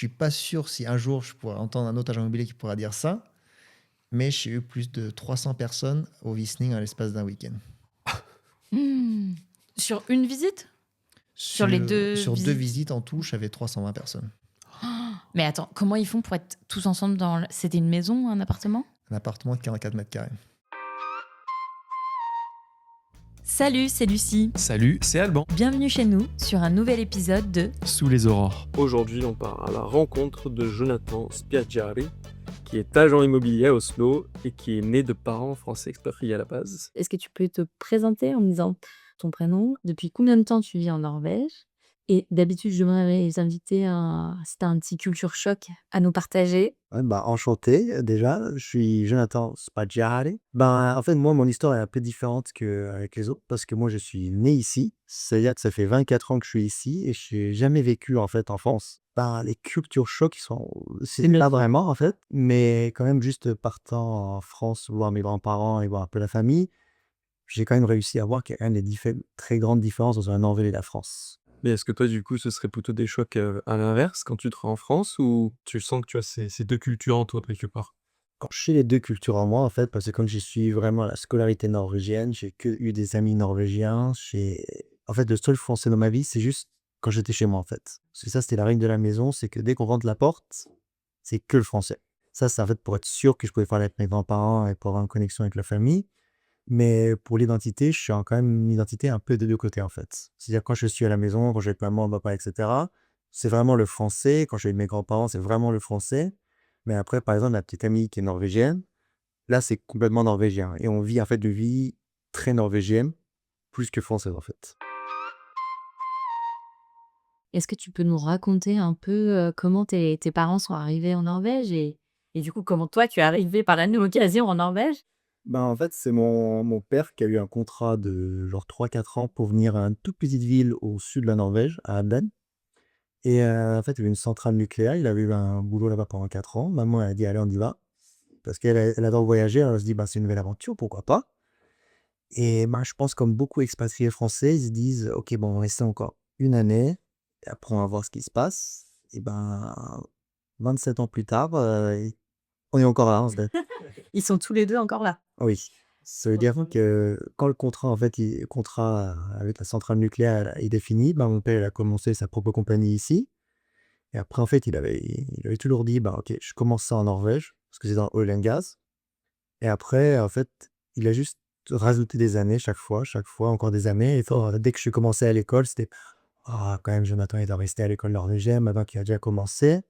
suis pas sûr si un jour je pourrais entendre un autre agent immobilier qui pourra dire ça, mais j'ai eu plus de 300 personnes au Vislink en l'espace d'un week-end. Mmh. Sur une visite? Sur les 2 Sur 2 visites? visites en tout, j'avais 320 personnes. Mais attends, comment ils font pour être tous ensemble c'était une maison, un appartement? Un appartement de 44 mètres carrés. Salut, c'est Lucie. Salut, c'est Alban. Bienvenue chez nous sur un nouvel épisode de Sous les aurores. Aujourd'hui, on part à la rencontre de Jonathan Spiaggiari, qui est agent immobilier à Oslo et qui est né de parents français expatriés à la base. Est-ce que tu peux te présenter en me disant ton prénom, depuis combien de temps tu vis en Norvège? Et d'habitude, j'aimerais les inviter si tu un petit culture choc à nous partager. Ouais, bah, enchanté, déjà, je suis Jonathan Spaggiari. Ben, en fait, moi, mon histoire est un peu différente qu'avec les autres parce que moi, je suis né ici. C'est-à-dire que ça fait 24 ans que je suis ici et je n'ai jamais vécu, en fait, en France. Ben, les culture chocs, c'est là vraiment, en fait, mais quand même, juste partant en France, voir mes grands-parents et voir un peu la famille, j'ai quand même réussi à voir qu'il y a quand même très grandes différences entre la Norvège et la France. Mais est-ce que toi, du coup, ce serait plutôt des chocs à l'inverse quand tu te rends en France ou tu sens que tu as ces deux cultures en toi quelque part? Quand j'ai les 2 cultures en moi, en fait, parce que comme j'ai suivi vraiment la scolarité norvégienne, j'ai que eu des amis norvégiens. En fait, le seul français dans ma vie, c'est juste quand j'étais chez moi, en fait. Parce que ça, c'était la règle de la maison, c'est que dès qu'on rentre la porte, c'est que le français. Ça, c'est en fait pour être sûr que je pouvais parler avec mes grands-parents et pour avoir une connexion avec la famille. Mais pour l'identité, je suis quand même une identité un peu des 2 côtés, en fait. C'est-à-dire quand je suis à la maison, quand je vais avec maman, papa et cetera, c'est vraiment le français. Quand je suis avec mes grands-parents, c'est vraiment le français. Mais après, par exemple, ma petite amie qui est norvégienne, là, c'est complètement norvégien et on vit, en fait, de vie très norvégienne, plus que française, en fait. Est-ce que tu peux nous raconter un peu, comment tes parents sont arrivés en Norvège et du coup, comment toi, tu es arrivé par la même occasion en Norvège? Ben, en fait, c'est mon père qui a eu un contrat de genre 3 4 ans pour venir à une toute petite ville au sud de la Norvège, à Halden. Et en fait, il y avait une centrale nucléaire. Il avait eu un boulot là-bas pendant 4 ans. Maman, elle a dit: «Allez, on y va». Parce elle adore voyager, alors elle se dit: «Bah, c'est une nouvelle aventure, pourquoi pas?» Et ben, je pense comme beaucoup expatriés français, ils se disent: «OK, bon, on va rester encore une année et après on va voir ce qui se passe». Et ben, 27 ans plus tard, on est encore là, on se dit. Ils sont tous les 2 encore là? Oui, ça veut dire que quand le contrat, en fait, contrat avec la centrale nucléaire est défini, ben, mon père, il a commencé sa propre compagnie ici et après, en fait, il avait toujours dit: «Bah, OK, je commence ça en Norvège», parce que c'est dans oil and gas et après, en fait, il a juste rajouté des années chaque fois, encore des années et dès que je commençais à l'école, c'était: «Ah, quand même, Jonathan, il doit rester à l'école norvégienne maintenant qu'il a déjà commencé».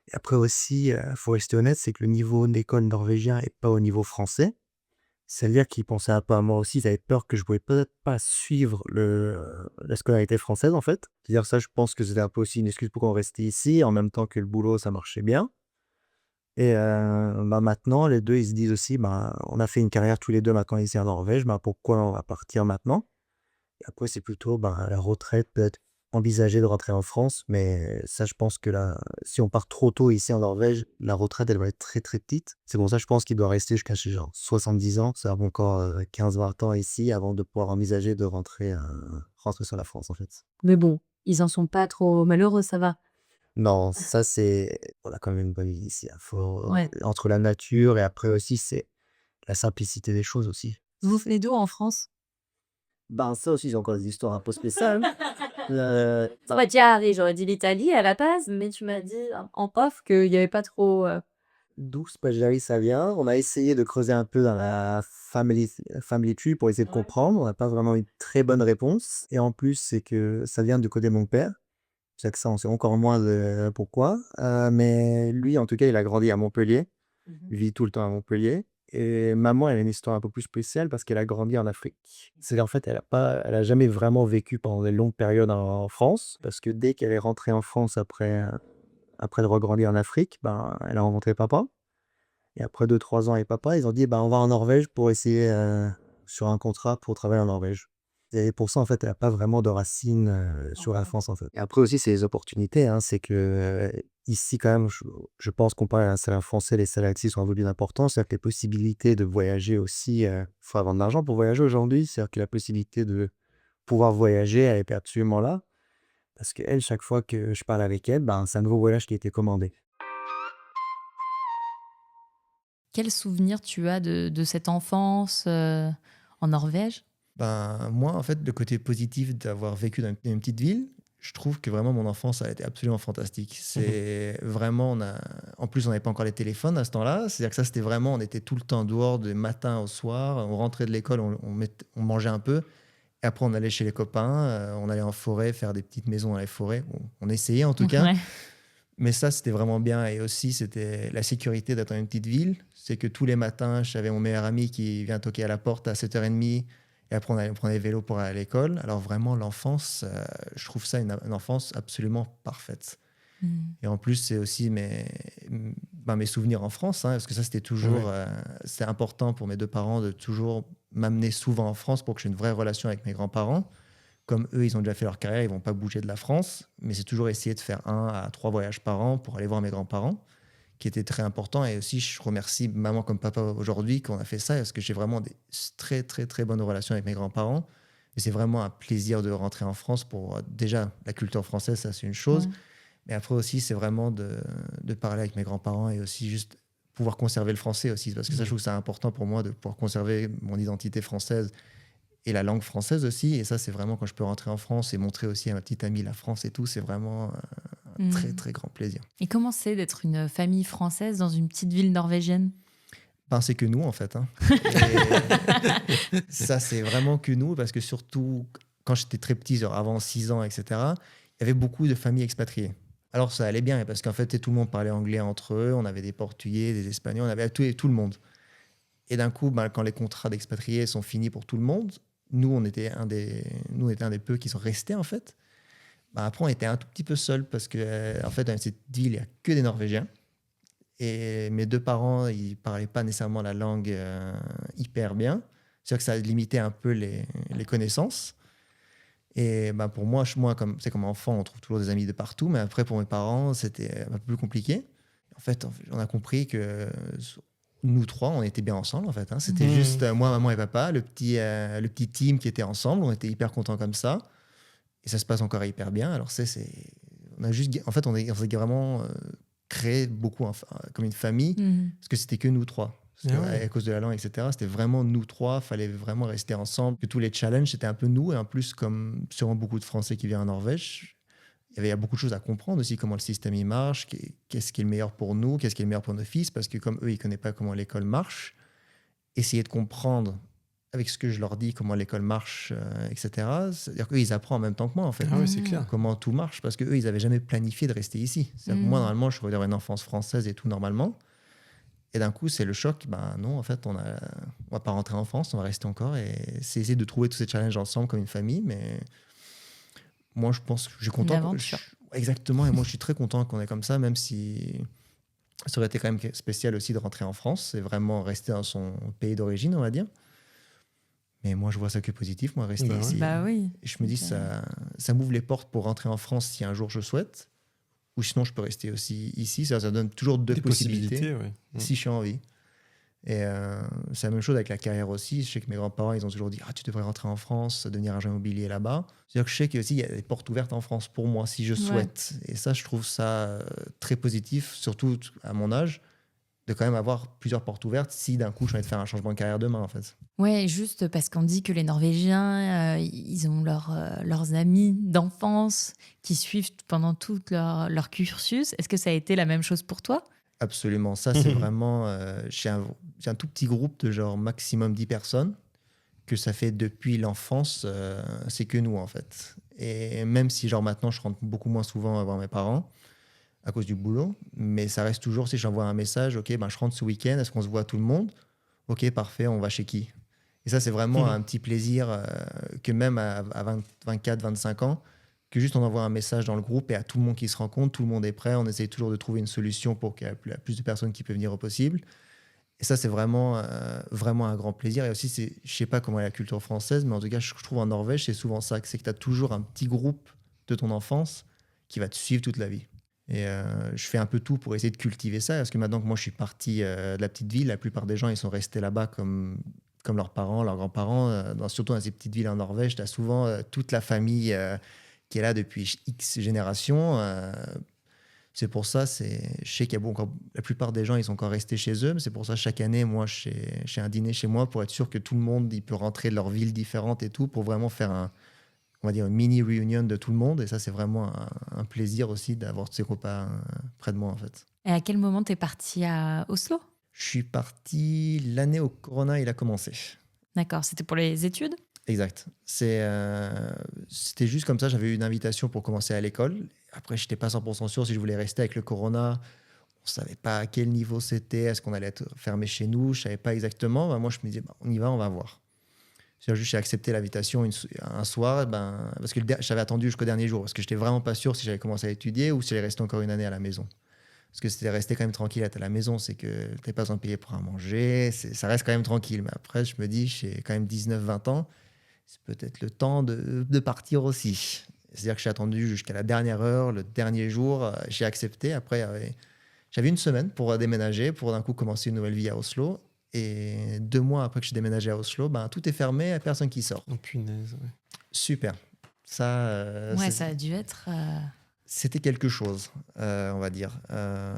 Et après aussi, faut rester honnête, c'est que le niveau d'école norvégien est pas au niveau français. C'est-à-dire qu'ils pensaient un peu à moi aussi, ils avaient peur que je pouvais peut-être pas suivre la scolarité française, en fait. C'est-à-dire ça, je pense que c'était un peu aussi une excuse pour qu'on restait ici, en même temps que le boulot, ça marchait bien. Et bah, maintenant, les 2 ils se disent aussi: «Ben, on a fait une carrière tous les 2 maintenant ici en Norvège, ben, pourquoi on va partir maintenant?» Et après, c'est plutôt, ben, la retraite, peut-être envisager de rentrer en France, mais ça, je pense que là, si on part trop tôt ici en Norvège, la retraite, elle va être très, très petite. C'est pour ça, je pense qu'il doit rester jusqu'à ses genre 70 ans, ça va encore, 15-20 ans ici avant de pouvoir envisager de rentrer sur la France, en fait. Mais bon, ils en sont pas trop malheureux, ça va? Non, ça, on a quand même une bonne vie ici, hein. Ouais. Entre la nature et après aussi, c'est la simplicité des choses aussi. Vous venez d'où en France? Ben, ça aussi, j'ai encore des histoires un peu spéciales. Heu Ça va déjà arriver, j'aurais dit l'Italie à la base, mais tu m'as dit en off qu'il y avait pas trop, D'où Spaggiari ça vient. On a essayé de creuser un peu dans la family tree pour essayer de Ouais. comprendre. On n'a pas vraiment une très bonne réponse et en plus, c'est que ça vient du côté de mon père. C'est que ça, on sait encore moins de pourquoi, mais lui, en tout cas, il a grandi à Montpellier. Mmh. Il vit tout le temps à Montpellier et maman, elle a une histoire un peu plus spéciale parce qu'elle a grandi en Afrique. C'est en fait, elle a jamais vraiment vécu pendant des longues périodes en France parce que dès qu'elle est rentrée en France après avoir grandi en Afrique, ben, elle a rencontré papa. Et après 2 3 ans avec papa, ils ont dit: «Bah, on va en Norvège pour essayer, sur un contrat pour travailler en Norvège». Et pour ça, en fait, elle a pas vraiment de racines, En sur la France. France, en fait. Et après aussi, c'est les opportunités, hein. C'est que, ici, quand même, je pense comparé à un salaire français, les salaires ici sont un peu plus importants. C'est-à-dire que les possibilités de voyager aussi, faut avoir de l'argent pour voyager aujourd'hui. C'est-à-dire que la possibilité de pouvoir voyager, elle est absolument là. Parce qu'elle, chaque fois que je parle avec elle, ben, c'est un nouveau voyage qui a été commandé. Quel souvenir tu as de cette enfance en Norvège? Ben, moi, en fait, le côté positif d'avoir vécu dans une petite ville, je trouve que vraiment mon enfance a été absolument fantastique. C'est vraiment, en plus, on n'avait pas encore les téléphones à ce temps-là. C'est-à-dire que ça, c'était vraiment, on était tout le temps dehors, du matin au soir. On rentrait de l'école, on mangeait un peu. Et après, on allait chez les copains, on allait en forêt, faire des petites maisons dans les forêts. On essayait en tout cas. Ouais. Mais ça, c'était vraiment bien. Et aussi, c'était la sécurité d'être dans une petite ville. C'est que tous les matins, j'avais mon meilleur ami qui vient toquer à la porte à 7h30. Et après, on prenait les vélos pour aller à l'école. Alors vraiment, l'enfance, je trouve ça une enfance absolument parfaite. Mm. Et en plus, c'est aussi mes souvenirs en France. Hein, parce que ça, c'était toujours... c'est important pour mes deux parents de toujours m'amener souvent en France pour que j'ai une vraie relation avec mes grands-parents. Comme eux, ils ont déjà fait leur carrière, ils vont pas bouger de la France. Mais c'est toujours essayer de faire 1 à 3 voyages par an pour aller voir mes grands-parents, qui était très important. Et aussi, je remercie maman comme papa aujourd'hui qu'on a fait ça, parce que j'ai vraiment des très, très, très bonnes relations avec mes grands-parents. Et c'est vraiment un plaisir de rentrer en France pour... Déjà, la culture française, ça, c'est une chose. Ouais. Mais après aussi, c'est vraiment de parler avec mes grands-parents et aussi juste pouvoir conserver le français aussi. Parce que ça, je trouve que c'est important pour moi de pouvoir conserver mon identité française et la langue française aussi. Et ça, c'est vraiment quand je peux rentrer en France et montrer aussi à ma petite amie la France et tout, c'est vraiment un très, très grand plaisir. Et comment c'est d'être une famille française dans une petite ville norvégienne? Ben, c'est que nous, en fait. Hein. Et ça, c'est vraiment que nous, parce que surtout, quand j'étais très petit, genre avant 6 ans, etc., il y avait beaucoup de familles expatriées. Alors, ça allait bien, parce qu'en fait, tout le monde parlait anglais entre eux. On avait des Portugais, des Espagnols, on avait tout le monde. Et d'un coup, ben, quand les contrats d'expatriés sont finis pour tout le monde, nous, on était un des peu qui sont restés, en fait. Ben, après, on était un tout petit peu seuls, parce que, en fait, dans cette ville, il n'y a que des Norvégiens. Et mes deux parents, ils ne parlaient pas nécessairement la langue hyper bien. C'est-à-dire que ça limitait un peu les connaissances. Et ben pour moi, comme enfant, on trouve toujours des amis de partout. Mais après, pour mes parents, c'était un peu plus compliqué. En fait, on a compris que nous trois, on était bien ensemble, en fait. Hein. C'était juste moi, maman et papa, le petit team qui était ensemble. On était hyper contents comme ça. Et ça se passe encore hyper bien. Alors, on s'est vraiment... créé beaucoup comme une famille, parce que c'était que nous trois. À cause de la langue, etc., c'était vraiment nous trois, fallait vraiment rester ensemble. Que tous les challenges, c'était un peu nous, et en plus, comme sûrement beaucoup de Français qui viennent en Norvège, il y a beaucoup de choses à comprendre aussi, comment le système il marche, qu'est-ce qui est le meilleur pour nous, qu'est-ce qui est le meilleur pour nos fils, parce que comme eux, ils ne connaissent pas comment l'école marche, essayer de comprendre avec ce que je leur dis, comment l'école marche, etc. C'est-à-dire qu'eux, ils apprennent en même temps que moi, en fait. Ah ouais, c'est clair. Comment tout marche, parce qu'eux, ils n'avaient jamais planifié de rester ici. C'est-à-dire que moi, normalement, je aurais une enfance française et tout, normalement. Et d'un coup, c'est le choc. Ben non, en fait, on va pas rentrer en France, on va rester encore. Et c'est essayer de trouver tous ces challenges ensemble comme une famille. Mais moi, je pense que je suis content. Exactement. Et moi, je suis très content qu'on est comme ça, même si ça aurait été quand même spécial aussi de rentrer en France. C'est vraiment rester dans son pays d'origine, on va dire. Mais moi, je vois ça que positif, moi, rester ici. Bah oui. Et je me dis, ça m'ouvre les portes pour rentrer en France si un jour je souhaite. Ou sinon, je peux rester aussi ici. Ça donne toujours deux possibilités ouais. si j'ai envie. Et c'est la même chose avec la carrière aussi. Je sais que mes grands-parents, ils ont toujours dit « Ah, tu devrais rentrer en France, devenir agent immobilier là-bas. » C'est-à-dire que je sais qu'il y a des portes ouvertes en France pour moi, si je souhaite. Et ça, je trouve ça très positif, surtout à mon âge, de quand même avoir plusieurs portes ouvertes si d'un coup, je vais de faire un changement de carrière demain, en fait. Ouais, juste parce qu'on dit que les Norvégiens, ils ont leurs amis d'enfance qui suivent pendant tout leur cursus. Est-ce que ça a été la même chose pour toi? Absolument. Ça, c'est vraiment... j'ai un tout petit groupe de genre maximum 10 personnes que ça fait depuis l'enfance. C'est que nous, en fait. Et même si genre maintenant, je rentre beaucoup moins souvent voir mes parents à cause du boulot, mais ça reste toujours, si j'envoie un message, OK, ben, je rentre ce week-end, est-ce qu'on se voit tout le monde? OK, parfait, on va chez qui? Et ça, c'est vraiment un petit plaisir que même à 24, 25 ans, que juste on envoie un message dans le groupe et à tout le monde qui se rencontre, tout le monde est prêt, on essaye toujours de trouver une solution pour qu'il y ait plus de personnes qui peuvent venir au possible. Et ça, c'est vraiment, vraiment un grand plaisir. Et aussi, je ne sais pas comment est la culture française, mais en tout cas, je trouve en Norvège, c'est souvent ça, c'est que tu as toujours un petit groupe de ton enfance qui va te suivre toute la vie. Et je fais un peu tout pour essayer de cultiver ça, parce que maintenant que moi, je suis parti de la petite ville, la plupart des gens, ils sont restés là-bas comme leurs parents, leurs grands-parents. Surtout dans ces petites villes en Norvège, tu as souvent toute la famille qui est là depuis X générations. C'est pour ça, je sais qu'il y a encore, la plupart des gens, ils sont encore restés chez eux. Mais c'est pour ça, chaque année, moi, j'ai un dîner chez moi pour être sûr que tout le monde, il peut rentrer de leur ville différente et tout, pour vraiment faire on va dire, une mini réunion de tout le monde. Et ça, c'est vraiment un plaisir aussi d'avoir ces repas près de moi, en fait. Et à quel moment t'es parti à Oslo? Je suis parti l'année où Corona, il a commencé. D'accord, c'était pour les études? Exact. C'était juste comme ça. J'avais eu une invitation pour commencer à l'école. Après, je n'étais pas 100% sûr si je voulais rester avec le Corona. On ne savait pas à quel niveau c'était. Est-ce qu'on allait être fermé chez nous? Je ne savais pas exactement. Ben, moi, je me disais, on y va, on va voir. J'ai accepté l'invitation un soir, parce que j'avais attendu jusqu'au dernier jour, parce que je n'étais vraiment pas sûr si j'allais commencer à étudier ou si j'allais rester encore une année à la maison. Parce que c'était rester quand même tranquille à la maison, c'est que tu n'es pas besoin de payer pour à manger, ça reste quand même tranquille. Mais après, je me dis, j'ai quand même 19-20 ans, c'est peut-être le temps de partir aussi. C'est-à-dire que j'ai attendu jusqu'à la dernière heure, le dernier jour, j'ai accepté. Après, j'avais une semaine pour déménager, pour d'un coup commencer une nouvelle vie à Oslo. Et 2 mois après que j'ai déménagé à Oslo, tout est fermé, il n'y a personne qui sort. Oh punaise, ouais. Super. Ça, Ça a dû être... C'était quelque chose, on va dire.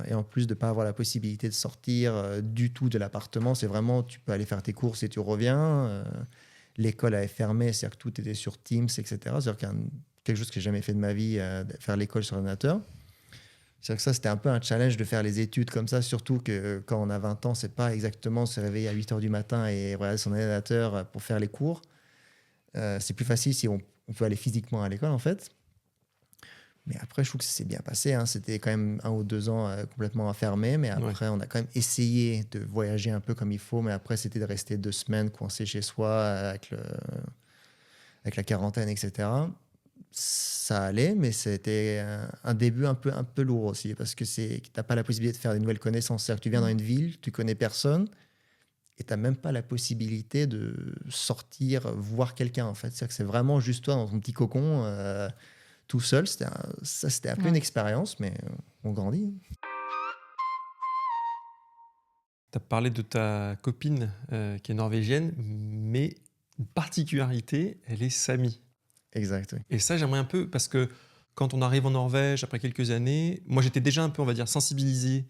Et en plus de ne pas avoir la possibilité de sortir du tout de l'appartement, c'est vraiment, tu peux aller faire tes courses et tu reviens. L'école avait fermé, c'est-à-dire que tout était sur Teams, etc. C'est-à-dire quelque chose que j'ai jamais fait de ma vie, de faire l'école sur ordinateur. C'est-à-dire que ça, c'était un peu un challenge de faire les études comme ça, surtout que quand on a 20 ans, c'est pas exactement se réveiller à 8 h du matin et regarder son ordinateur pour faire les cours. C'est plus facile si on peut aller physiquement à l'école, en fait. Mais après, je trouve que ça s'est bien passé. Hein. C'était quand même 1 ou 2 ans complètement enfermé. Mais après, on a quand même essayé de voyager un peu comme il faut. Mais après, c'était de rester 2 semaines coincé chez soi avec la quarantaine, etc. Ça allait, mais c'était un début un peu lourd aussi. Parce que tu n'as pas la possibilité de faire des nouvelles connaissances. C'est-à-dire que tu viens dans une ville, tu connais personne. Et tu n'as même pas la possibilité de sortir, voir quelqu'un, en fait. C'est-à-dire que c'est vraiment juste toi dans ton petit cocon, tout seul. C'était un peu une expérience, mais on grandit. Tu as parlé de ta copine qui est norvégienne, mais une particularité, elle est Sami. Exact, oui. Et ça, j'aimerais un peu, parce que quand on arrive en Norvège, après quelques années, moi j'étais déjà un peu, on va dire, sensibilisé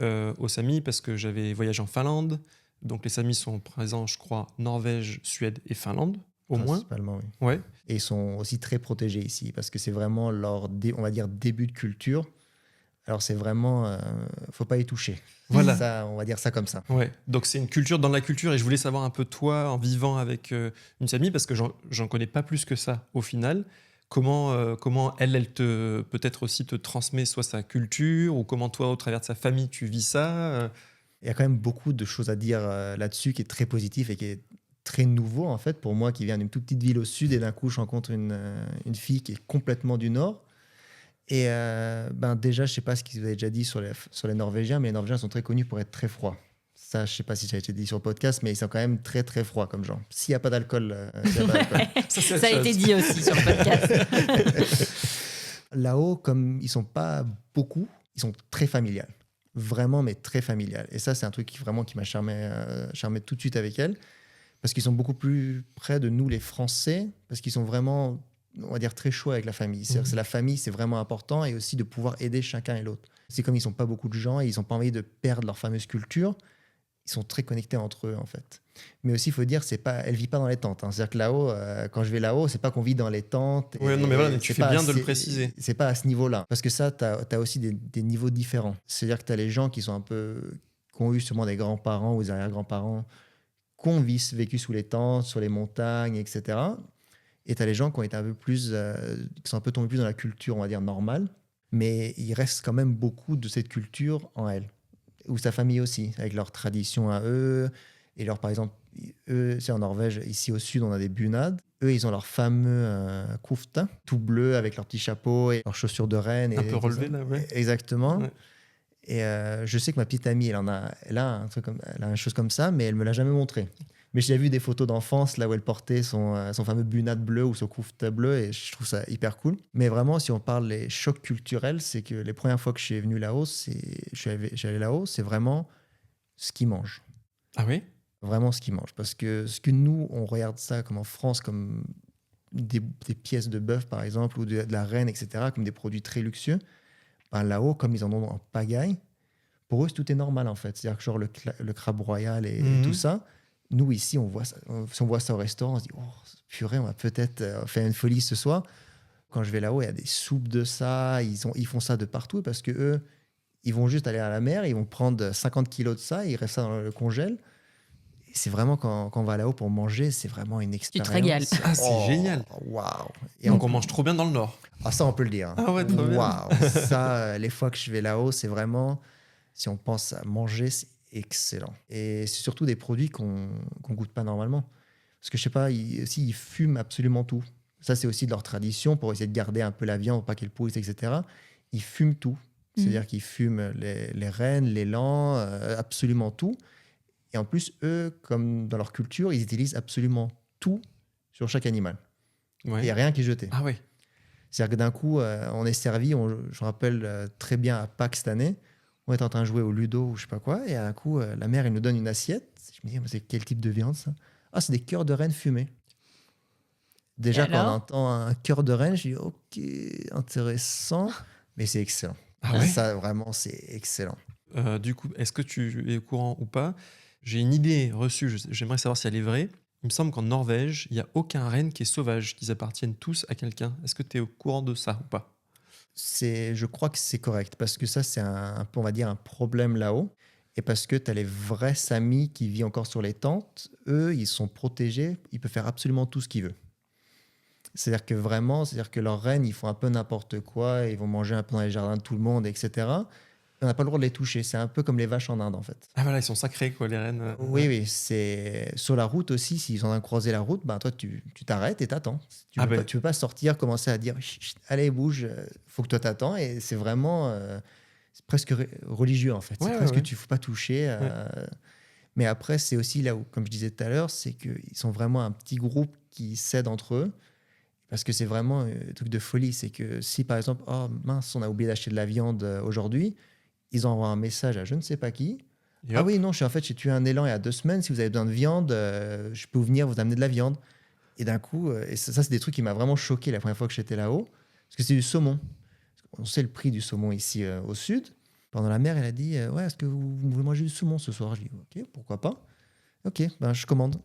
aux Samis, parce que j'avais voyagé en Finlande. Donc les Samis sont présents, je crois, Norvège, Suède et Finlande, au moins. Principalement, oui. Ouais. Et ils sont aussi très protégés ici, parce que c'est vraiment leur, on va dire, début de culture. Alors c'est vraiment, faut pas y toucher. Voilà. Ça, on va dire ça comme ça. Ouais. Donc c'est une culture dans la culture, et je voulais savoir un peu toi, en vivant avec une Sami, parce que j'en connais pas plus que ça au final. Comment elle te peut-être aussi te transmet soit sa culture, ou comment toi, au travers de sa famille, tu vis ça. Il y a quand même beaucoup de choses à dire là-dessus qui est très positif et qui est très nouveau en fait pour moi qui viens d'une toute petite ville au sud et d'un coup je rencontre une fille qui est complètement du nord. Et déjà, je sais pas ce qu'ils vous avez déjà dit sur les Norvégiens, mais les Norvégiens sont très connus pour être très froids. Ça, je sais pas si ça a été dit sur le podcast, mais ils sont quand même très très froids comme gens. S'il n'y a pas d'alcool, ça a été dit aussi sur le podcast. Là-haut, comme ils sont pas beaucoup, ils sont très familiales. Vraiment, mais très familiales. Et ça, c'est un truc qui m'a charmé tout de suite avec elles, parce qu'ils sont beaucoup plus près de nous, les Français, parce qu'ils sont vraiment, on va dire, très chauds avec la famille. C'est-à-dire que la famille, c'est vraiment important, et aussi de pouvoir aider chacun et l'autre. C'est comme ils sont pas beaucoup de gens, et ils n'ont pas envie de perdre leur fameuse culture. Ils sont très connectés entre eux, en fait. Mais aussi, il faut dire, elle vit pas dans les tentes. Hein. C'est-à-dire que là-haut, quand je vais là-haut, c'est pas qu'on vit dans les tentes. Oui, non, mais voilà, tu fais bien de le préciser. C'est pas à ce niveau-là. Parce que ça, tu as aussi des niveaux différents. C'est-à-dire que tu as les gens qui sont qui ont eu sûrement des grands-parents ou des arrière-grands-parents qui ont vécu sous les tentes, sur les montagnes, etc. Et tu as les gens qui ont été un peu plus, qui sont un peu tombés plus dans la culture, on va dire, normale. Mais il reste quand même beaucoup de cette culture en elles. Ou sa famille aussi, avec leurs traditions à eux. Et par exemple, eux, c'est en Norvège, ici au sud, on a des bunad. Eux, ils ont leur fameux kufta, tout bleu, avec leur petit chapeau et leurs chaussures de reine. Un peu relevé, là, ouais. Exactement. Ouais. Et je sais que ma petite amie, elle a une chose comme ça, mais elle me l'a jamais montré. Mais j'ai vu des photos d'enfance là où elle portait son fameux bunad bleu ou son kufta bleu, et je trouve ça hyper cool. Mais vraiment, si on parle des chocs culturels, c'est que les premières fois que je suis venu là-haut, j'allais là-haut, c'est vraiment ce qu'ils mangent. Ah oui? Vraiment ce qu'ils mangent. Parce que ce que nous, on regarde ça comme en France, comme des pièces de bœuf, par exemple, ou de la reine, etc., comme des produits très luxueux, ben, là-haut, comme ils en ont en pagaille, pour eux, tout est normal, en fait. C'est-à-dire que genre le crabe royal et tout ça, nous, ici, si on voit ça au restaurant, on se dit, oh, purée, on va peut-être faire une folie ce soir. Quand je vais là-haut, il y a des soupes de ça, ils font ça de partout parce que eux, ils vont juste aller à la mer, ils vont prendre 50 kilos de ça, ils restent ça dans le congèle. Et c'est vraiment, quand on va là-haut pour manger, c'est vraiment une expérience. te régales. Ah, c'est génial. Waouh. Et Donc on mange trop bien dans le Nord. Ah, ça, on peut le dire. Ah ouais, trop bien. Waouh. Ça, les fois que je vais là-haut, c'est vraiment, si on pense à manger, c'est excellent. Et c'est surtout des produits qu'on goûte pas normalement. Parce que je sais pas, ils fument absolument tout. Ça, c'est aussi de leur tradition pour essayer de garder un peu la viande pour pas qu'elle pourrisse, etc. Ils fument tout. C'est-à-dire qu'ils fument les rennes, les lans, absolument tout. Et en plus, eux, comme dans leur culture, ils utilisent absolument tout sur chaque animal. Il Ouais. n'y a rien qui est jeté. Ah ouais. C'est-à-dire que d'un coup, on est servi, je me rappelle très bien à Pâques cette année, on est en train de jouer au ludo ou je sais pas quoi, et d'un coup, la mère, elle nous donne une assiette. Je me dis, mais c'est quel type de viande ça? Ah, c'est des cœurs de reine fumés. Déjà, Et quand on alors entend un cœur de reine, je dis, ok, intéressant, mais c'est excellent. Ah ouais. Ça, vraiment, c'est excellent. Du coup, est-ce que tu es au courant ou pas? J'ai une idée reçue, j'aimerais savoir si elle est vraie. Il me semble qu'en Norvège, il n'y a aucun renne qui est sauvage, qu'ils appartiennent tous à quelqu'un. Est-ce que tu es au courant de ça ou pas? Je crois que c'est correct, parce que ça, c'est un peu, on va dire, un problème là-haut. Et parce que tu as les vrais Samis qui vivent encore sur les tentes, eux, ils sont protégés, ils peuvent faire absolument tout ce qu'ils veulent. C'est-à-dire que vraiment, c'est-à-dire que leurs rennes, ils font un peu n'importe quoi, ils vont manger un peu dans les jardins de tout le monde, etc. On n'a pas le droit de les toucher. C'est un peu comme les vaches en Inde, en fait. Ah voilà, ils sont sacrés, quoi, les rennes. Oui, oui. C'est sur la route aussi. S'ils sont en train de croiser la route, ben toi, tu t'arrêtes et t'attends. Tu Ah peux ben. pas, tu peux pas sortir, commencer à dire chut, chut, allez, bouge, faut que toi t'attends. Et c'est vraiment c'est presque religieux, en fait. Ouais, C'est ouais, presque ouais. tu ne faut pas toucher. Mais après, c'est aussi là où, comme je disais tout à l'heure, c'est qu'ils sont vraiment un petit groupe qui s'aide entre eux. Parce que c'est vraiment un truc de folie. C'est que si, par exemple, oh mince, on a oublié d'acheter de la viande aujourd'hui, ils envoient un message à je ne sais pas qui. Et Ah hop. oui, non, j'ai tué un élan il y a 2 semaines. Si vous avez besoin de viande, je peux venir vous amener de la viande. Et d'un coup, et ça, c'est des trucs qui m'ont vraiment choqué la première fois que j'étais là-haut. Parce que c'est du saumon. On sait le prix du saumon ici au sud. Pendant la mer, elle a dit ouais, est-ce que vous voulez manger du saumon ce soir? Je dis ok, pourquoi pas. Ok, ben, je commande.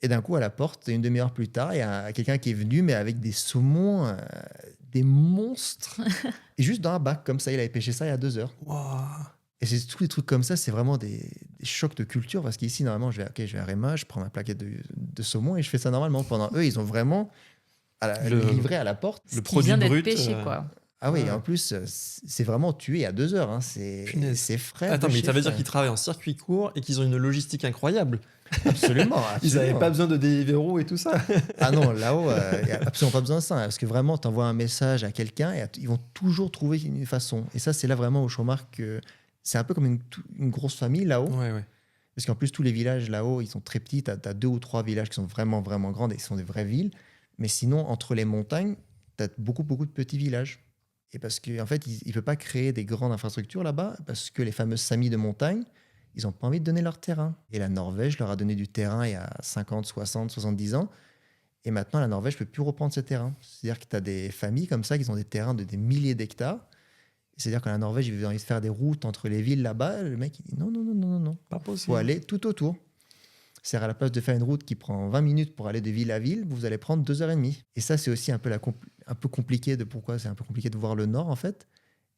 Et d'un coup, à la porte, une demi-heure plus tard, il y a quelqu'un qui est venu, mais avec des saumons, des monstres. Et juste dans un bac, comme ça, il avait pêché ça il y a 2 heures. Waouh. Et c'est tous les trucs comme ça, c'est vraiment des chocs de culture. Parce qu'ici, normalement, je vais à Réma, je prends ma plaquette de saumon et je fais ça normalement. Pendant eux, ils ont vraiment le livré à la porte. Ce Le qui produit vient d'être brut, pêché, quoi. Ah oui, Ouais. et en plus, c'est vraiment tué à 2 heures. Hein. Punaise. C'est frais. Attends, de mais chez ça veut dire frais. qu'ils travaillent en circuit court et qu'ils ont une logistique incroyable. Absolument. Ils n'avaient absolument. pas besoin de Deliveroo et tout ça. Ah non, là-haut, il n'y a absolument pas besoin de ça. Hein, parce que vraiment, tu envoies un message à quelqu'un et ils vont toujours trouver une façon. Et ça, c'est là vraiment où je remarque que c'est un peu comme une grosse famille là-haut. Ouais, ouais. Parce qu'en plus, tous les villages là-haut, ils sont très petits. Tu as 2 ou 3 villages qui sont vraiment, vraiment grands et qui sont des vraies villes. Mais sinon, entre les montagnes, tu as beaucoup, beaucoup de petits villages. Et parce qu'en fait, ils ne peuvent pas créer des grandes infrastructures là-bas parce que les fameux Samis de montagne, ils n'ont pas envie de donner leur terrain. Et la Norvège leur a donné du terrain il y a 50, 60, 70 ans. Et maintenant, la Norvège ne peut plus reprendre ces terrains. C'est-à-dire que tu as des familles comme ça qui ont des terrains de des milliers d'hectares. C'est-à-dire que la Norvège, ils ont envie de faire des routes entre les villes là-bas. Le mec, il dit non, non, non, non, non, non. Pas Il faut possible. aller tout autour. C'est-à-dire à la place de faire une route qui prend 20 minutes pour aller de ville à ville, vous allez prendre 2h30. Et ça, c'est aussi un peu compliqué de pourquoi c'est un peu compliqué de voir le nord, en fait.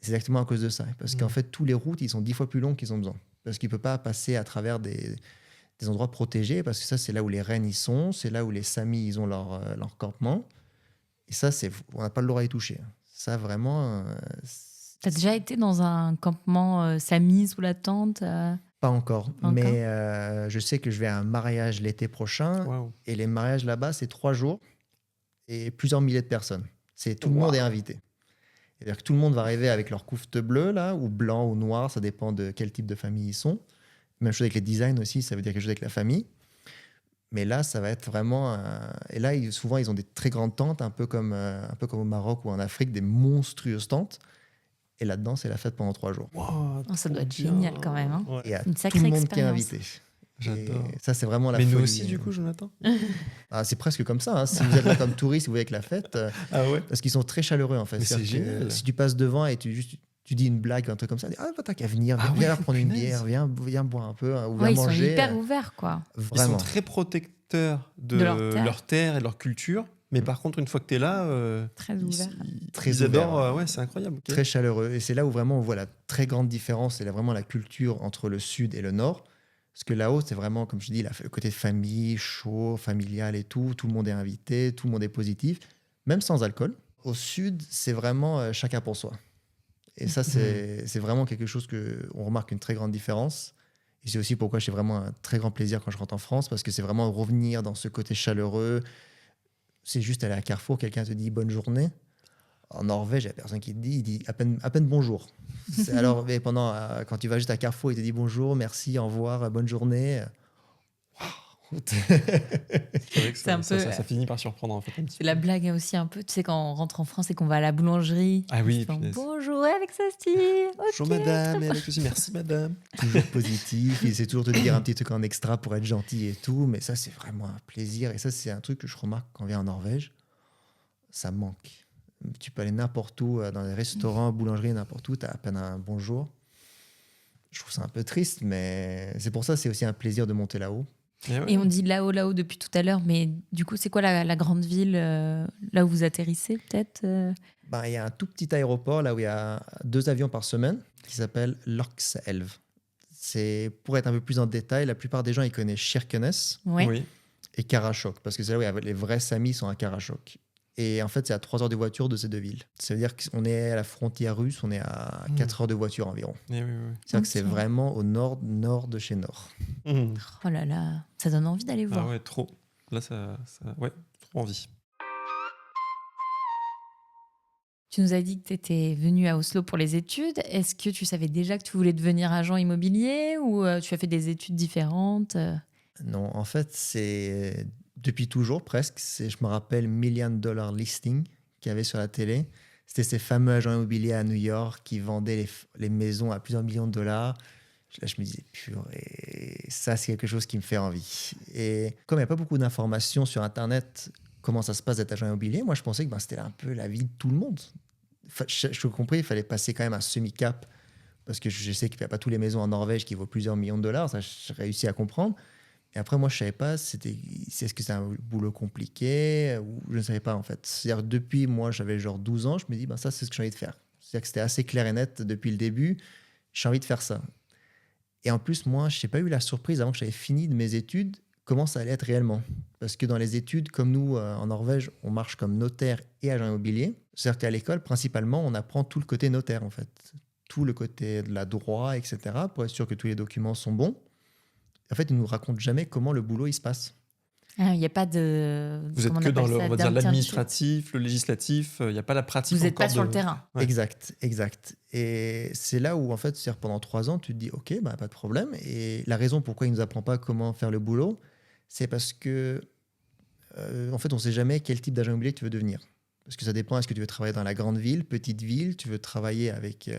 C'est exactement à cause de ça. Parce qu'en fait, tous les routes, ils sont 10 fois plus longs qu'ils ont besoin. Parce qu'ils ne peuvent pas passer à travers des endroits protégés, parce que ça, c'est là où les rennes y sont, c'est là où les Samis, ils ont leur campement. Et ça, on n'a pas le droit à y toucher. Ça, vraiment... T'as déjà été dans un campement Sami sous la tente Pas encore. Pas encore. Mais je sais que je vais à un mariage l'été prochain. Waouh. Et les mariages là-bas, c'est 3 jours et plusieurs milliers de personnes. Tout le monde est invité. C'est-à-dire que tout le monde va arriver avec leur coufte bleue, là, ou blanc ou noir, ça dépend de quel type de famille ils sont. Même chose avec les designs aussi, ça veut dire quelque chose avec la famille. Mais là, ça va être vraiment... Et là, souvent, ils ont des très grandes tentes, un peu comme au Maroc ou en Afrique, des monstrueuses tentes. Et là-dedans, c'est la fête pendant 3 jours. Waouh, Oh, ça doit trop être bien. génial quand même, hein. Ouais. Et il y a Une tout sacrée le monde qui est expérience. invité. J'adore. Et ça, c'est vraiment la Mais nous folie. aussi, du coup, Jonathan. Ah, c'est presque comme ça. Hein. Si vous êtes là comme touriste, vous voyez avec la fête, Ah ouais. parce qu'ils sont très chaleureux en fait. Mais c'est C'est-à-dire que génial. si tu passes devant et tu dis une blague, un truc comme ça, dis, ah, bah, t'as qu'à venir, Ah viens ouais, prendre une punaise. bière, viens boire un peu, hein, ou viens Ouais, ils sont manger. hyper ouverts, quoi. Ils sont Vraiment. très protecteurs de, De leur terre. terre et de leur culture. Mais par contre, une fois que tu es là, Très ils, ouvert. Très ils adorent. ouvert. Ouais, c'est incroyable. ok. Très chaleureux. Et c'est là où vraiment on voit la très grande différence. C'est là vraiment la culture entre le sud et le nord. Parce que là-haut, c'est vraiment, comme je dis, le côté famille, chaud, familial et tout. Tout le monde est invité, tout le monde est positif, même sans alcool. Au sud, c'est vraiment chacun pour soi. Et ça, c'est vraiment quelque chose qu'on remarque une très grande différence. Et c'est aussi pourquoi j'ai vraiment un très grand plaisir quand je rentre en France, parce que c'est vraiment revenir dans ce côté chaleureux. C'est juste aller à Carrefour, quelqu'un te dit bonne journée. En Norvège, il n'y a personne qui te dit, il dit à peine bonjour. Alors, mais quand tu vas juste à Carrefour, il te dit bonjour, merci, au revoir, bonne journée. Waouh. C'est vrai que C'est un peu- ça finit par surprendre en fait. un petit C'est la peu. blague aussi un peu, tu sais, quand on rentre en France et qu'on va à la boulangerie. Ah oui, ils font, punaise. bonjour avec sa style. Bonjour madame, et avec ceci, merci madame. Toujours positif, il essaie toujours de te dire un petit truc en extra pour être gentil et tout, mais ça, c'est vraiment un plaisir. Et ça, c'est un truc que je remarque quand on vient en Norvège, ça me manque. Tu peux aller n'importe où, dans les restaurants, boulangeries, n'importe où, tu as à peine un bonjour. Je trouve ça un peu triste, mais c'est pour ça c'est aussi un plaisir de monter là-haut. Et ouais. Et on dit là-haut depuis tout à l'heure, mais du coup, c'est quoi la grande ville là où vous atterrissez, peut-être Ben, il y a un tout petit aéroport là où il y a 2 avions par semaine qui s'appelle Lokselv. C'est pour être un peu plus en détail, la plupart des gens ils connaissent Kirkenes Ouais. Oui. et Karasjok parce que c'est là où il y a les vrais Samis sont à Karasjok. Et en fait, c'est à 3 heures de voiture de ces 2 villes. Ça veut dire qu'on est à la frontière russe, on est à 4 heures de voiture environ. Et oui, oui. C'est-à-dire que c'est Ok. vraiment au nord de chez nord. Mhm. Oh là là, ça donne envie d'aller voir. Ah ouais, trop. Là, ouais, trop envie. Tu nous as dit que tu étais venu à Oslo pour les études. Est-ce que tu savais déjà que tu voulais devenir agent immobilier ou tu as fait des études différentes Non, en fait, c'est depuis toujours presque. Je me rappelle Million Dollar Listing qu'il y avait sur la télé. C'était ces fameux agents immobiliers à New York qui vendaient les maisons à plusieurs millions de dollars. Là, je me disais, purée, ça, c'est quelque chose qui me fait envie. Et comme il n'y a pas beaucoup d'informations sur Internet, comment ça se passe d'être agent immobilier, moi, je pensais que c'était un peu la vie de tout le monde. Je compris, il fallait passer quand même un semi-cap parce que je sais qu'il n'y a pas toutes les maisons en Norvège qui vaut plusieurs millions de dollars. Ça, j'ai réussi à comprendre. Et après, moi, je ne savais pas est-ce que c'est un boulot compliqué ou je ne savais pas, en fait. C'est-à-dire, depuis, moi, j'avais genre 12 ans, je me dis, ça, c'est ce que j'ai envie de faire. C'est-à-dire que c'était assez clair et net depuis le début. J'ai envie de faire ça. Et en plus, moi, je n'ai pas eu la surprise avant que j'avais fini de mes études, comment ça allait être réellement. Parce que dans les études, comme nous, en Norvège, on marche comme notaire et agent immobilier. C'est-à-dire qu'à l'école, principalement, on apprend tout le côté notaire, en fait. Tout le côté de la droit, etc., pour être sûr que tous les documents sont bons. En fait, ils ne nous racontent jamais comment le boulot il se passe. Il n'y a pas de. Vous êtes comment que dans appelle le, ça, on va dire, d'internship. l'administratif, le législatif. Il n'y a pas la pratique. Vous n'êtes pas encore sur de- le terrain. Ouais. Exact. Et c'est là où, en fait, c'est-à-dire pendant 3 ans, tu te dis, OK, pas de problème. Et la raison pourquoi il ne nous apprend pas comment faire le boulot, c'est parce que, en fait, on ne sait jamais quel type d'agent immobilier tu veux devenir. Parce que ça dépend, est-ce que tu veux travailler dans la grande ville, petite ville, tu veux travailler avec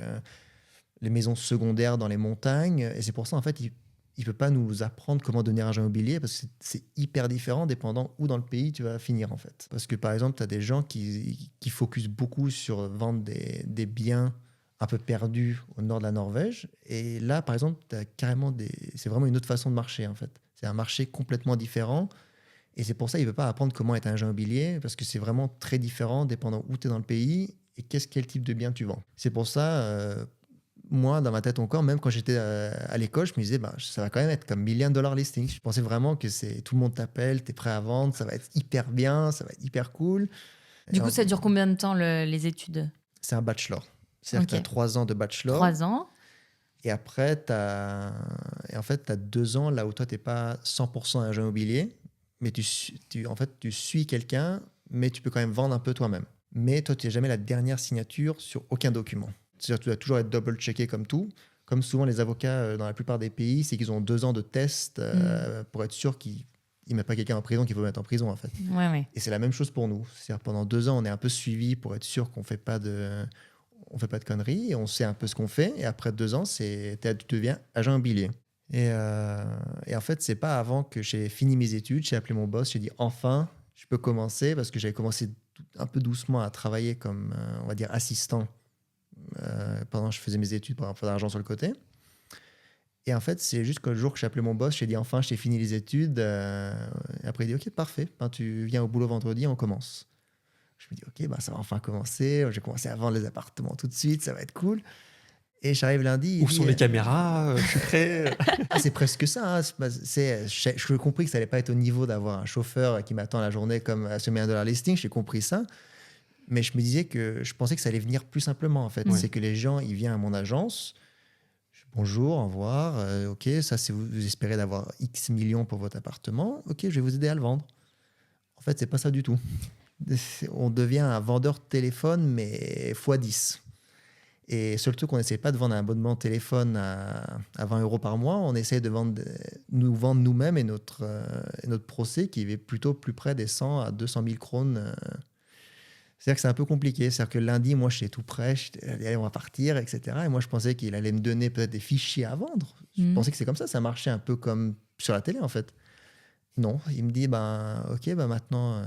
les maisons secondaires dans les montagnes. Et c'est pour ça, en fait, il ne peut pas nous apprendre comment devenir agent immobilier parce que c'est hyper différent dépendant où dans le pays tu vas finir, en fait. Parce que, par exemple, tu as des gens qui focusent beaucoup sur vendre des biens un peu perdus au nord de la Norvège. Et là, par exemple, c'est vraiment une autre façon de marcher, en fait. C'est un marché complètement différent. Et c'est pour ça qu'il ne peut pas apprendre comment être un agent immobilier, parce que c'est vraiment très différent dépendant où tu es dans le pays et quel type de bien tu vends. C'est pour ça, moi, dans ma tête encore, même quand j'étais à l'école, je me disais, ça va quand même être comme Million Dollar Listing. Je pensais vraiment que tout le monde t'appelle, tu es prêt à vendre, ça va être hyper bien, ça va être hyper cool. Du Et coup, ça dure combien de temps les études c'est un bachelor. C'est-à-dire que tu as 3 ans de bachelor. 3 ans. Et après, tu as 2 ans là où toi, tu n'es pas 100% agent immobilier, mais tu suis quelqu'un, mais tu peux quand même vendre un peu toi-même. Mais toi, tu n'as jamais la dernière signature sur aucun document. C'est-à-dire que tu dois toujours être double-checké comme tout. Comme souvent, les avocats, dans la plupart des pays, c'est qu'ils ont 2 ans de test pour être sûr qu'ils ne mettent pas quelqu'un en prison qu'il faut mettre en prison, en fait. Ouais. Et c'est la même chose pour nous. C'est-à-dire pendant 2 ans, on est un peu suivi pour être sûr qu'on ne fait pas de conneries, et on sait un peu ce qu'on fait. Et après 2 ans, tu deviens agent immobilier. Et en fait, c'est pas avant que j'ai fini mes études, j'ai appelé mon boss, j'ai dit enfin, je peux commencer parce que j'avais commencé un peu doucement à travailler comme, on va dire, assistant pendant que je faisais mes études pour avoir un peu d'argent sur le côté. Et en fait, c'est juste que le jour que j'ai appelé mon boss, j'ai dit enfin, j'ai fini les études. Et après, il dit ok, parfait, ben, tu viens au boulot vendredi, on commence. Je me dis ok, ben, ça va enfin commencer. J'ai commencé à vendre les appartements tout de suite, ça va être cool. Et j'arrive lundi. Où sont les caméras? Je suis prêt. C'est presque ça. Hein. Je compris que ça allait pas être au niveau d'avoir un chauffeur qui m'attend la journée comme à ce $1 listing. J'ai compris ça. Mais je me disais que je pensais que ça allait venir plus simplement, en fait. Ouais. C'est que les gens, ils viennent à mon agence. Bonjour, au revoir. Ok, ça, c'est vous espérez d'avoir X millions pour votre appartement. Ok, je vais vous aider à le vendre. En fait, c'est pas ça du tout. On devient un vendeur de téléphone, mais x10. Et surtout qu'on n'essaie pas de vendre un abonnement de téléphone à 20 € par mois. On essaie de nous vendre nous-mêmes et notre procès qui est plutôt plus près des 100 à 200 000 krones. C'est-à-dire que c'est un peu compliqué. C'est-à-dire que lundi, moi, j'étais tout prêt. Allez, on va partir, etc. Et moi, je pensais qu'il allait me donner peut-être des fichiers à vendre. Je pensais que c'est comme ça. Ça marchait un peu comme sur la télé, en fait. Non, il me dit, ben, ok, ben maintenant,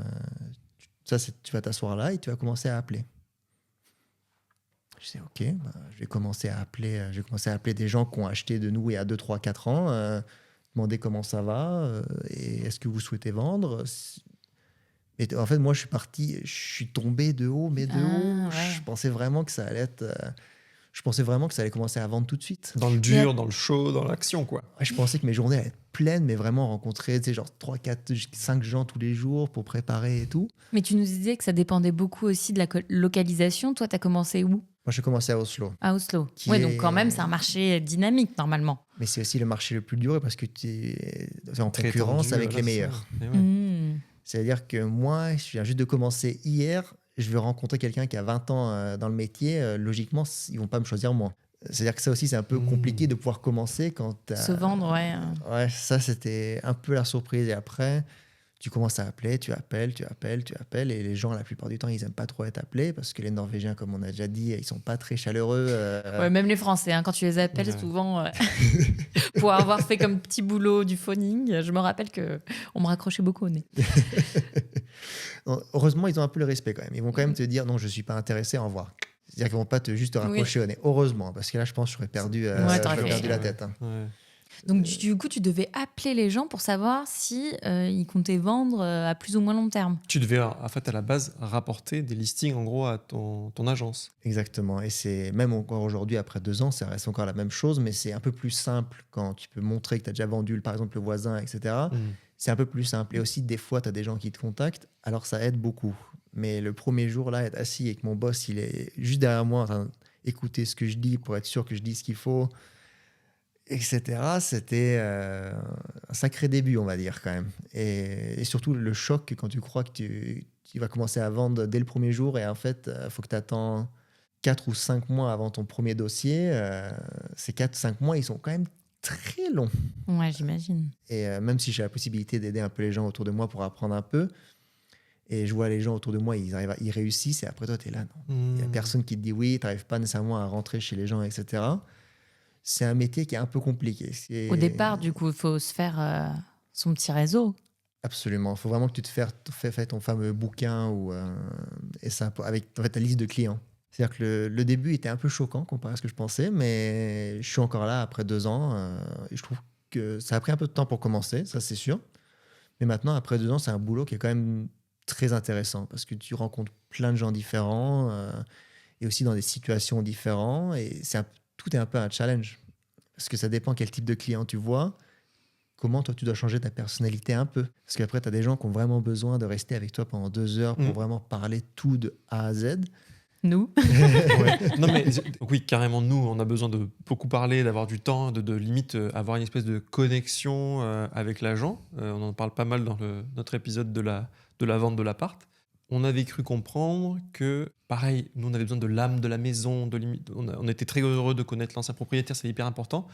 tu vas t'asseoir là et tu vas commencer à appeler. Je dis, ok, ben, je vais commencer à appeler des gens qui ont acheté de nous il y a 2, 3, 4 ans, demander comment ça va, et est-ce que vous souhaitez vendre. Et en fait, moi, je suis tombé de haut, mais de haut. Ouais. Je pensais vraiment que ça allait être. Je pensais vraiment que ça allait commencer à vendre tout de suite. Dans le dur, dans le chaud, dans l'action, quoi. Ouais, je pensais que mes journées allaient être pleines, mais vraiment rencontrer, tu sais, genre 3, 4, 5 gens tous les jours pour préparer et tout. Mais tu nous disais que ça dépendait beaucoup aussi de la localisation. Toi, tu as commencé où? Moi, j'ai commencé à Oslo. À Oslo. Qui Ouais, est- donc quand même, c'est un marché dynamique normalement. Mais c'est aussi le marché le plus dur parce que tu es en Très concurrence tendu, avec voilà, les c'est ça. meilleurs. Et ouais. Mmh. C'est-à-dire que moi, je viens juste de commencer hier. Je vais rencontrer quelqu'un qui a 20 ans dans le métier. Logiquement, ils vont pas me choisir moi. C'est-à-dire que ça aussi, c'est un peu compliqué de pouvoir commencer quand t'as... Se vendre, ouais. Ouais, ça, c'était un peu la surprise. Et après, tu commences à appeler, tu appelles. Et les gens, la plupart du temps, ils n'aiment pas trop être appelés parce que les Norvégiens, comme on a déjà dit, ils sont pas très chaleureux. Ouais, même les Français, hein, quand tu les appelles, Ouais. souvent, pour avoir fait comme petit boulot du phoning, je me rappelle qu'on me raccrochait beaucoup au nez. Heureusement, ils ont un peu le respect quand même. Ils vont quand même te dire non, je suis pas intéressé, au revoir. C'est-à-dire qu'ils vont pas juste te raccrocher au nez. Heureusement, parce que là, je pense que j'aurais perdu, t'aurais fait- la tête. Hein. Ouais. Donc, du coup, tu devais appeler les gens pour savoir si ils comptaient vendre à plus ou moins long terme. Tu devais, en fait, à la base, rapporter des listings, en gros, à ton agence. Exactement. Et c'est même encore aujourd'hui, après 2 ans, ça reste encore la même chose, mais c'est un peu plus simple quand tu peux montrer que tu as déjà vendu, par exemple, le voisin, etc. C'est un peu plus simple. Et aussi, des fois, tu as des gens qui te contactent, alors ça aide beaucoup. Mais le premier jour, là, être assis avec mon boss, il est juste derrière moi en train d'écouter ce que je dis pour être sûr que je dis ce qu'il faut, etc. C'était un sacré début, on va dire, quand même. Et surtout, le choc quand tu crois que tu vas commencer à vendre dès le premier jour et en fait, il faut que tu attends 4 ou 5 mois avant ton premier dossier. Ces 4-5 mois, ils sont quand même très longs. Ouais, j'imagine. Et même si j'ai la possibilité d'aider un peu les gens autour de moi pour apprendre un peu, et je vois les gens autour de moi, ils réussissent, et après toi, tu es là. Non. Il n'y a personne qui te dit oui, tu n'arrives pas nécessairement à rentrer chez les gens, etc. C'est un métier qui est un peu compliqué. Au départ, du coup, il faut se faire son petit réseau. Absolument. Il faut vraiment que tu te fasses ton fameux bouquin et ça, avec en fait, ta liste de clients. C'est-à-dire que le début était un peu choquant comparé à ce que je pensais, mais je suis encore là après 2 ans. Et je trouve que ça a pris un peu de temps pour commencer, ça c'est sûr. Mais maintenant, après 2 ans, c'est un boulot qui est quand même très intéressant parce que tu rencontres plein de gens différents et aussi dans des situations différentes. Et tout est un peu un challenge parce que ça dépend quel type de client tu vois. Comment toi, tu dois changer ta personnalité un peu. Parce qu'après, tu as des gens qui ont vraiment besoin de rester avec toi pendant 2 heures pour vraiment parler tout de A à Z. Nous. Ouais. Non, mais oui, carrément, nous, on a besoin de beaucoup parler, d'avoir du temps, de limite avoir une espèce de connexion avec l'agent. On en parle pas mal dans notre épisode de la vente de l'appart. On avait cru comprendre que, pareil, nous, on avait besoin de l'âme de la maison. On était très heureux de connaître l'ancien propriétaire, c'est hyper important.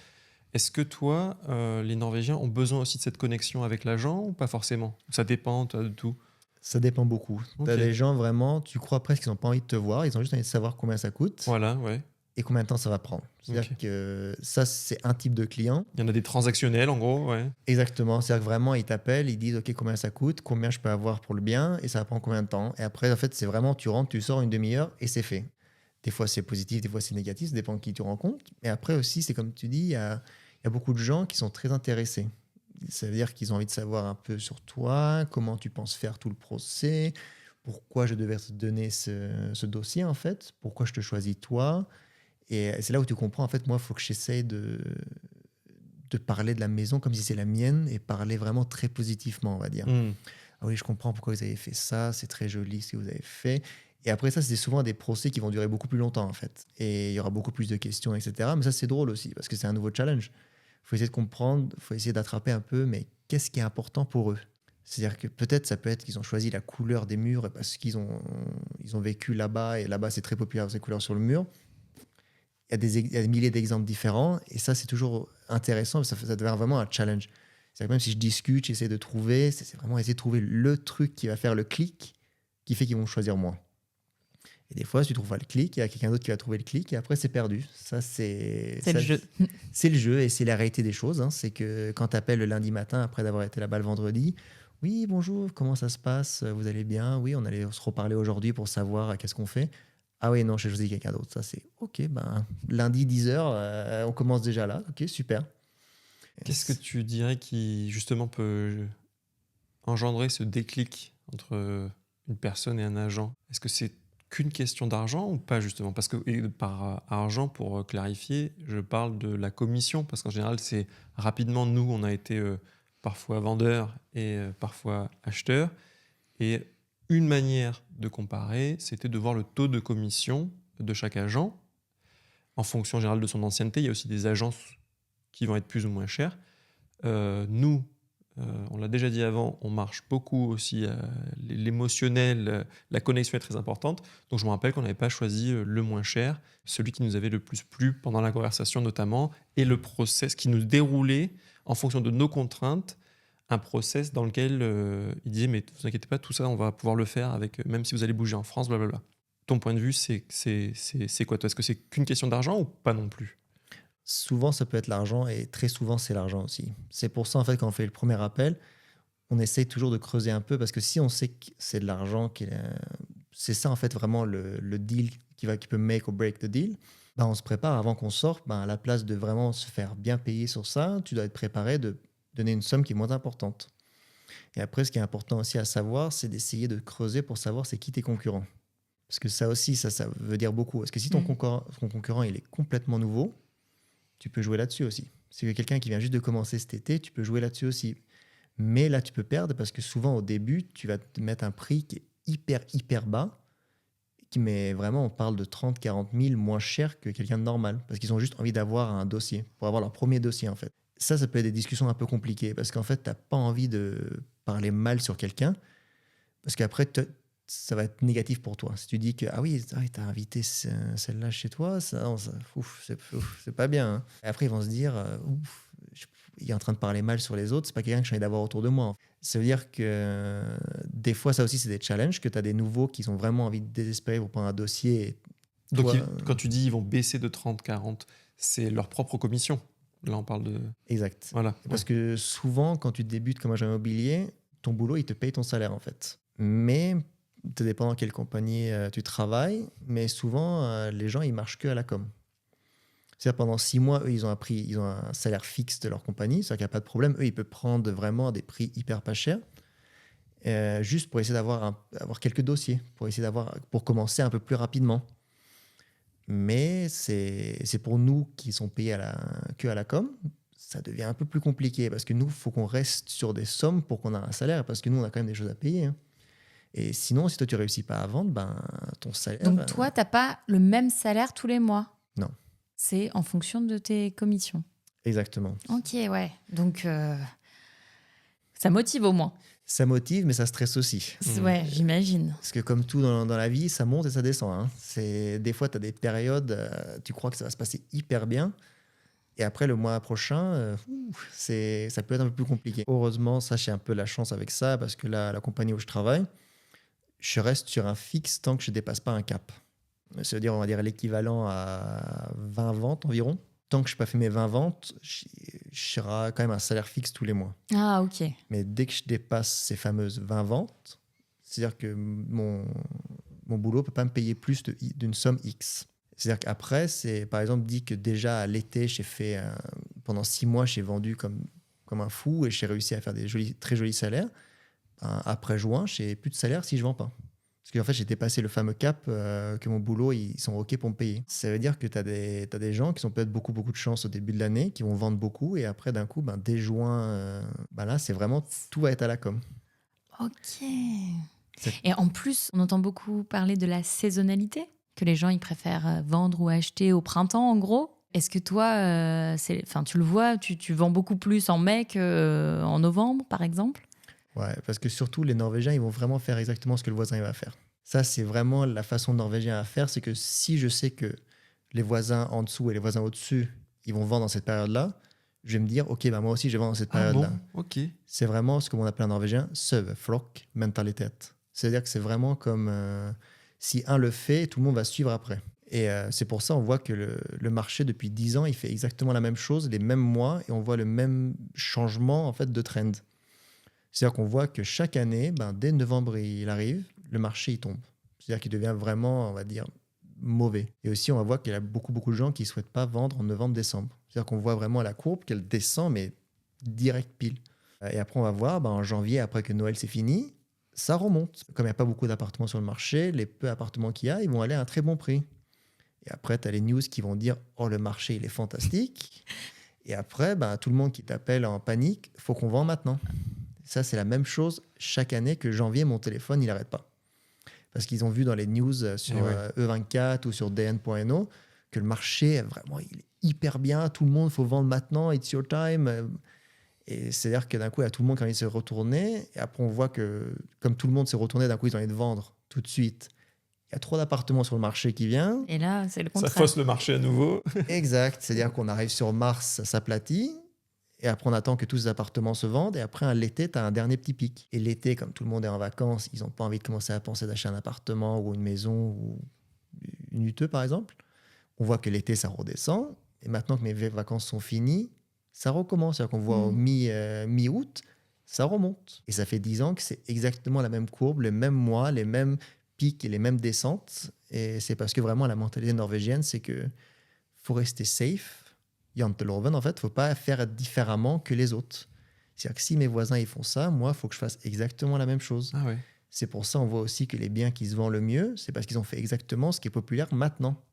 Est-ce que toi, les Norvégiens ont besoin aussi de cette connexion avec l'agent ou pas forcément? Ça dépend de tout. Ça dépend beaucoup. Ok. Tu as des gens vraiment, tu crois presque qu'ils n'ont pas envie de te voir, ils ont juste envie de savoir combien ça coûte. Voilà, ouais. et combien de temps ça va prendre. C'est-à-dire Ok. que ça, c'est un type de client. Il y en a des transactionnels, en gros, ouais. Exactement. C'est-à-dire que vraiment, ils t'appellent, ils disent OK, combien ça coûte, combien je peux avoir pour le bien, et ça va prendre combien de temps. Et après, en fait, c'est vraiment, tu rentres, tu sors une demi-heure et c'est fait. Des fois, c'est positif, des fois, c'est négatif, ça dépend de qui tu rencontres. Et après aussi, c'est comme tu dis, il y a beaucoup de gens qui sont très intéressés. Ça veut dire qu'ils ont envie de savoir un peu sur toi, comment tu penses faire tout le procès, pourquoi je devais te donner ce dossier, en fait, pourquoi je te choisis toi. Et c'est là où tu comprends, en fait, moi, il faut que j'essaye de parler de la maison comme si c'est la mienne et parler vraiment très positivement, on va dire. Hmm. Ah oui, je comprends pourquoi vous avez fait ça, c'est très joli ce que vous avez fait. Et après ça, c'est souvent des procès qui vont durer beaucoup plus longtemps, en fait. Et il y aura beaucoup plus de questions, etc. Mais ça, c'est drôle aussi, parce que c'est un nouveau challenge. Il faut essayer de comprendre, il faut essayer d'attraper un peu, mais qu'est-ce qui est important pour eux? C'est-à-dire que peut-être, ça peut être qu'ils ont choisi la couleur des murs parce qu'ils ont vécu là-bas, et là-bas, c'est très populaire, ces couleurs sur le mur. Il y a des milliers d'exemples différents, et ça, c'est toujours intéressant, ça devient vraiment un challenge. C'est-à-dire que même si je discute, j'essaie de trouver, c'est vraiment essayer de trouver le truc qui va faire le clic, qui fait qu'ils vont choisir moi. Et des fois, si tu trouves pas le clic, il y a quelqu'un d'autre qui va trouver le clic, et après, c'est perdu. Ça, C'est ça, le jeu. C'est le jeu, et c'est la réalité des choses. Hein. C'est que quand tu appelles le lundi matin, après d'avoir été là-bas le vendredi, oui, bonjour, comment ça se passe? Vous allez bien? Oui, on allait se reparler aujourd'hui pour savoir qu'est-ce qu'on fait. Ah oui, non, j'ai choisi quelqu'un d'autre. Ça, c'est OK, ben, lundi 10h, on commence déjà là. OK, super. Qu'est-ce que tu dirais qui, justement, peut engendrer ce déclic entre une personne et un agent? Est-ce que c'est qu'une question d'argent ou pas, justement? Parce que et par argent, pour clarifier, je parle de la commission, parce qu'en général, c'est rapidement, nous, on a été parfois vendeurs et parfois acheteurs. Et une manière de comparer, c'était de voir le taux de commission de chaque agent en fonction générale de son ancienneté. Il y a aussi des agences qui vont être plus ou moins chères. Nous, on l'a déjà dit avant, on marche beaucoup aussi l'émotionnel, la connexion est très importante. Donc je me rappelle qu'on n'avait pas choisi le moins cher, celui qui nous avait le plus plu pendant la conversation notamment, et le process qui nous déroulait en fonction de nos contraintes, un process dans lequel il disait mais ne vous inquiétez pas, tout ça on va pouvoir le faire avec, même si vous allez bouger en France, blablabla. Ton point de vue, c'est quoi toi? Est-ce que c'est qu'une question d'argent ou pas non plus? Souvent, ça peut être l'argent, et très souvent, c'est l'argent aussi. C'est pour ça, en fait, quand on fait le premier appel, on essaye toujours de creuser un peu, parce que si on sait que c'est de l'argent, c'est ça, en fait, vraiment le deal qui peut make or break the deal, ben, on se prépare avant qu'on sorte. Ben, à la place de vraiment se faire bien payer sur ça, tu dois être préparé de donner une somme qui est moins importante. Et après, ce qui est important aussi à savoir, c'est d'essayer de creuser pour savoir c'est qui tes concurrents. Parce que ça aussi, ça veut dire beaucoup. Parce que si ton concurrent, il est complètement nouveau, tu peux jouer là-dessus aussi. Si c'est quelqu'un qui vient juste de commencer cet été, tu peux jouer là-dessus aussi. Mais là, tu peux perdre, parce que souvent, au début, tu vas te mettre un prix qui est hyper, hyper bas, mais vraiment, on parle de 30, 40 000 moins cher que quelqu'un de normal, parce qu'ils ont juste envie d'avoir un dossier, pour avoir leur premier dossier, en fait. Ça peut être des discussions un peu compliquées, parce qu'en fait, tu n'as pas envie de parler mal sur quelqu'un, parce qu'après, ça va être négatif pour toi. Si tu dis que, ah oui, tu as invité celle-là chez toi, c'est pas bien. Hein. Et après, ils vont se dire, il est en train de parler mal sur les autres, c'est pas quelqu'un que j'ai envie d'avoir autour de moi. Ça veut dire que des fois, ça aussi, c'est des challenges, que tu as des nouveaux qui ont vraiment envie de désespérer pour prendre un dossier. Et Donc toi, quand tu dis ils vont baisser de 30, 40, c'est leur propre commission. Là, on parle de... Exact. Voilà. Parce que souvent, quand tu débutes comme agent immobilier, ton boulot, il te paye ton salaire, en fait. Mais, ça dépend dans quelle compagnie tu travailles, mais souvent, les gens, ils marchent que à la com. C'est-à-dire, pendant 6 mois, eux, ils ont un salaire fixe de leur compagnie, c'est-à-dire qu'il n'y a pas de problème. Eux, ils peuvent prendre vraiment des prix hyper pas chers, juste pour essayer d'avoir quelques dossiers, pour commencer un peu plus rapidement. Mais c'est pour nous qui sont payés que à la com, ça devient un peu plus compliqué, parce que nous, il faut qu'on reste sur des sommes pour qu'on ait un salaire, parce que nous, on a quand même des choses à payer. Hein. Et sinon, si toi, tu réussis pas à vendre, ben, ton salaire... Donc toi, tu n'as pas le même salaire tous les mois? Non. C'est en fonction de tes commissions. Exactement. Ok, ouais. Donc ça motive au moins. Ça motive, mais ça stresse aussi. Ouais, j'imagine. Parce que comme tout dans la vie, ça monte et ça descend. Hein. Des fois, tu as des périodes, tu crois que ça va se passer hyper bien. Et après, le mois prochain, ça peut être un peu plus compliqué. Heureusement, ça, j'ai un peu la chance avec ça, parce que là, la compagnie où je travaille, je reste sur un fixe tant que je ne dépasse pas un cap. Ça veut dire, on va dire, l'équivalent à 20 ventes environ. Tant que je n'ai pas fait mes 20 ventes, je serai quand même un salaire fixe tous les mois. Ah, ok. Mais dès que je dépasse ces fameuses 20 ventes, c'est-à-dire que mon boulot ne peut pas me payer plus d'une somme X. C'est-à-dire qu'après, c'est par exemple dit que déjà à l'été, pendant 6 mois, j'ai vendu comme un fou et j'ai réussi à faire des très jolis salaires. Après juin, je n'ai plus de salaire si je ne vends pas. Parce qu'en fait, j'ai dépassé le fameux cap que mon boulot, ils sont OK pour me payer. Ça veut dire que tu as des gens qui ont peut-être beaucoup de chance au début de l'année, qui vont vendre beaucoup, et après, d'un coup, dès juin, là, c'est vraiment, tout va être à la com. Ok. Et en plus, on entend beaucoup parler de la saisonnalité, que les gens, ils préfèrent vendre ou acheter au printemps, en gros. Est-ce que toi, tu le vois, tu vends beaucoup plus en mai qu'en novembre, par exemple? Ouais, parce que surtout, les Norvégiens, ils vont vraiment faire exactement ce que le voisin il va faire. Ça, c'est vraiment la façon norvégienne à faire. C'est que si je sais que les voisins en dessous et les voisins au-dessus, ils vont vendre dans cette période-là, je vais me dire, OK, moi aussi, je vais vendre dans cette période-là. Bon, ok. C'est vraiment ce qu'on appelle en norvégien flock mentalitet. C'est-à-dire que c'est vraiment comme si un le fait, tout le monde va suivre après. Et c'est pour ça on voit que le marché, depuis 10 ans, il fait exactement la même chose, les mêmes mois, et on voit le même changement en fait, de trend. C'est-à-dire qu'on voit que chaque année, dès novembre, il arrive, le marché il tombe. C'est-à-dire qu'il devient vraiment, on va dire, mauvais. Et aussi, on va voir qu'il y a beaucoup de gens qui ne souhaitent pas vendre en novembre-décembre. C'est-à-dire qu'on voit vraiment la courbe qu'elle descend, mais direct pile. Et après, on va voir, en janvier, après que Noël c'est fini, ça remonte. Comme il n'y a pas beaucoup d'appartements sur le marché, les peu d'appartements qu'il y a, ils vont aller à un très bon prix. Et après, tu as les news qui vont dire « Oh, le marché, il est fantastique ». Et après, tout le monde qui t'appelle en panique, il faut qu'on vende maintenant. Ça, c'est la même chose chaque année que janvier, mon téléphone, il n'arrête pas. Parce qu'ils ont vu dans les news sur E24 ou sur DN.no que le marché, vraiment, il est hyper bien. Tout le monde, il faut vendre maintenant, it's your time. Et c'est-à-dire que d'un coup, il y a tout le monde qui a envie de se retourner. Et après, on voit que, comme tout le monde s'est retourné, d'un coup, ils ont envie de vendre tout de suite. Il y a trop d'appartements sur le marché qui vient. Et là, c'est le contraire. Ça fausse le marché à nouveau. Exact. C'est-à-dire qu'on arrive sur Mars, ça s'aplatit. Et après, on attend que tous ces appartements se vendent. Et après, l'été, tu as un dernier petit pic. Et l'été, comme tout le monde est en vacances, ils n'ont pas envie de commencer à penser d'acheter un appartement ou une maison ou une UTE, par exemple. On voit que l'été, ça redescend. Et maintenant que mes vacances sont finies, ça recommence. C'est-à-dire qu'on voit au mi-août, ça remonte. Et ça fait 10 ans que c'est exactement la même courbe, les mêmes mois, les mêmes pics et les mêmes descentes. Et c'est parce que vraiment, la mentalité norvégienne, c'est que faut rester safe. Janteloven, en fait, il ne faut pas faire différemment que les autres. C'est-à-dire que si mes voisins ils font ça, moi, il faut que je fasse exactement la même chose. Ah ouais. C'est pour ça on voit aussi que les biens qui se vendent le mieux, c'est parce qu'ils ont fait exactement ce qui est populaire maintenant.